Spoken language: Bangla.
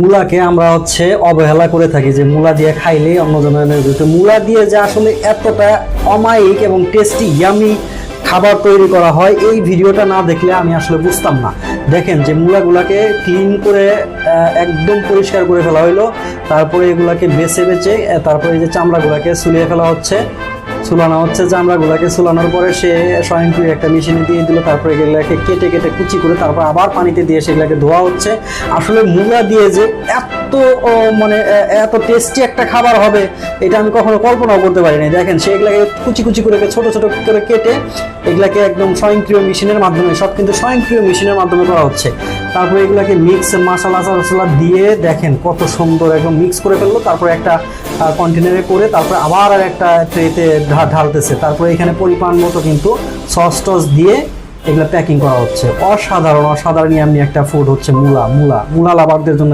মূলাকে আমরা হচ্ছে অবহেলা করে থাকি যে মূলা দিয়ে খাইলেই অন্নজনের তো মূলা দিয়ে যে আসলে এতটা অমায়িক এবং টেস্টি ইয়ামি খাবার তৈরি করা হয় এই ভিডিওটা না দেখলে আমি আসলে বুঝতাম না। দেখেন যে মূলাগুলাকে ক্লিন করে একদম পরিষ্কার করে ফেলা হইলো, তারপরে এগুলাকে বেছে বেছে তারপরে এই যে চামড়াগুলাকে সুলিয়ে ফেলা হচ্ছে, চুলানো হচ্ছে। চামড়াগুলাকে চুলানোর পরে সে স্বয়ংক্রিয় একটা মেশিনে দিয়ে দিল, তারপরে এগুলাকে কেটে কেটে কুচি করে তারপর আবার পানিতে দিয়ে সেগুলাকে ধোয়া হচ্ছে। আসলে মূলা দিয়ে যে এত মানে এত টেস্টি একটা খাবার হবে এটা আমি কখনো কল্পনাও করতে পারিনি। দেখেন সে এগুলাকে কুচি কুচি করে ছোট ছোট করে কেটে এগুলাকে একদম স্বয়ংক্রিয় মেশিনের মাধ্যমে, সব কিন্তু স্বয়ংক্রিয় মেশিনের মাধ্যমে করা হচ্ছে। তারপরে এগুলাকে মিক্স মশলা দিয়ে দেখেন কত সুন্দর একদম মিক্স করে ফেললো, তারপরে একটা কন্টেনারে করে তারপরে আবার আর একটা ট্রেতে ঢালতেছে। তারপরে এখানে পরিমাণ মতো কিন্তু সস টস দিয়ে এগুলো প্যাকিং করা হচ্ছে। অসাধারণ অসাধারণ এমনি একটা ফুড হচ্ছে মূলা লাভারদের জন্য।